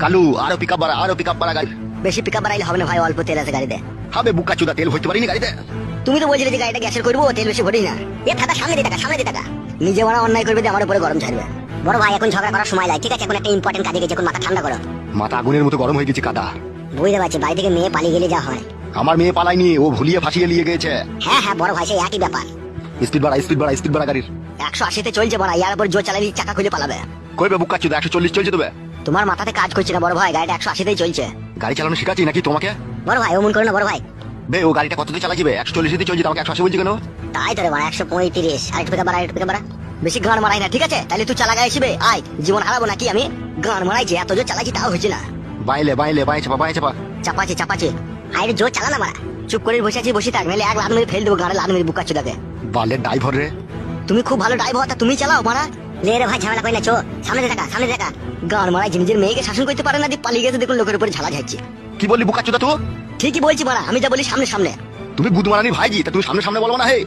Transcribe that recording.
কালু আরো পিকআপ বাড়া গাড়ি। বেশি পিকআপ বাড়াইলে হবে না ভাই, অল্প তেল আছে গাড়িতে। হবে বুকা চুদা, তেল ভরতে পারিনি গাড়িতে। তুমি তো বলছিলে যে গাড়িটা গ্যাসের করবো, তেল বেশি ভরি না। এ থাকা সামনে দিয়ে টাকা, সামনে দিয়ে টাকা। নিজে মারা অন্যায় করবে, আমার উপরে গরম ছাড়বে। বড় ভাই এখন ঝগড়া করার সময় লাগে, ঠিক আছে? এখন একটা ইম্পর্টেন্ট কাজে গেছে, এখন মাথা ঠান্ডা করো। মাথা আগুনের মতো গরম হয়ে গেছে কাদা। বুঝতে পারছি, বাড়ি থেকে মেয়ে পালিয়ে গেলে যা হয়। আমার মেয়ে পালায়নি, ও ভুলিয়ে ফাঁসিয়ে নিয়ে গেছে। হ্যাঁ হ্যাঁ বড় ভাই, সেই একই ব্যাপার। স্পিড বাড়া গাড়ির। 180-তে চলছে বড়, ইয়ার উপর জোর চালালে চাকা খুলে পালাবে। কইবে বুকা চুদা 140 চলছে তবে। তোমার মাথাতে কাজ করছে না বড় ভাই, গাড়িটা 180-তেই চলছে। গাড়ি চালানো শিখাচ্ছি নাকি তোমাকে? বড় ভাই অমন করো না বড় ভাই। বে ও গাড়িটা কততে চালাচ্ছিবে? 140 চলছে, আমাকে 180 বলছি কেন? তাই তো রে বড়, 135। আরেকটু পিকআপ বাড়া, আরেকটু পিকআপ বাড়া। বেশি গান মারাই না, ঠিক আছে? তাহলে তুই চালা গায়ে আসবে, আয় জীবন হারাবো নাকি আমি? গান মারাইছি, এত জোর চালাচ্ছি তাও হচ্ছে না। বাইলে চাপা। চাপাচ্ছে। আরে জোর চালা না মারা। চুপ করে বসে আছি, বসে থাক, নাহলে এক লাদ মেরে ফেল দেবো গাড়ি, লাদ মেরে বুকা চুদাকে। বালের ড্রাইভার রে। তুমি খুব ভালো ড্রাইভার, তা তুমি চালাও মারা। লে রে ভাই, ঝামেলা করি না, চো সামনে দেখা। গান মারাই নিজের মেয়েকে শাসন করতে পারে না, দিয়ে পালিয়ে গেছে, দেখুন লোকের উপরে ঝালা যাচ্ছে। কি বললি বুকা চুদা তুই? ঠিকই বলছি মারা, আমি যা বলি সামনে। তুমি গুদ মারানি ভাইজি, তা তুমি সামনে বলবো না হে।